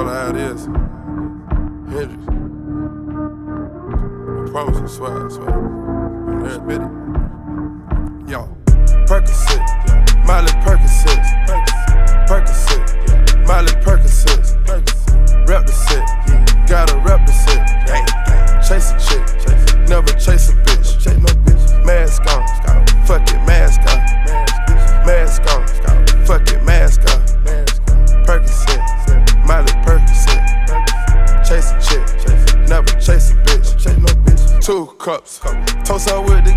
call it how it is. Hendrix. I promise, I swear, I swear. On every bit. Yo, Percocet, Miley Percocet, Percocet, Miley Percocet, rep the set, gotta rep the set. Chase a chick, never chase a bitch. Mask on, fuck it, mask on. Mask on, fuck it, mask on. Percocet, Miley Percocet. Chase a chick, never chase a bitch. 2 cups, toast up with the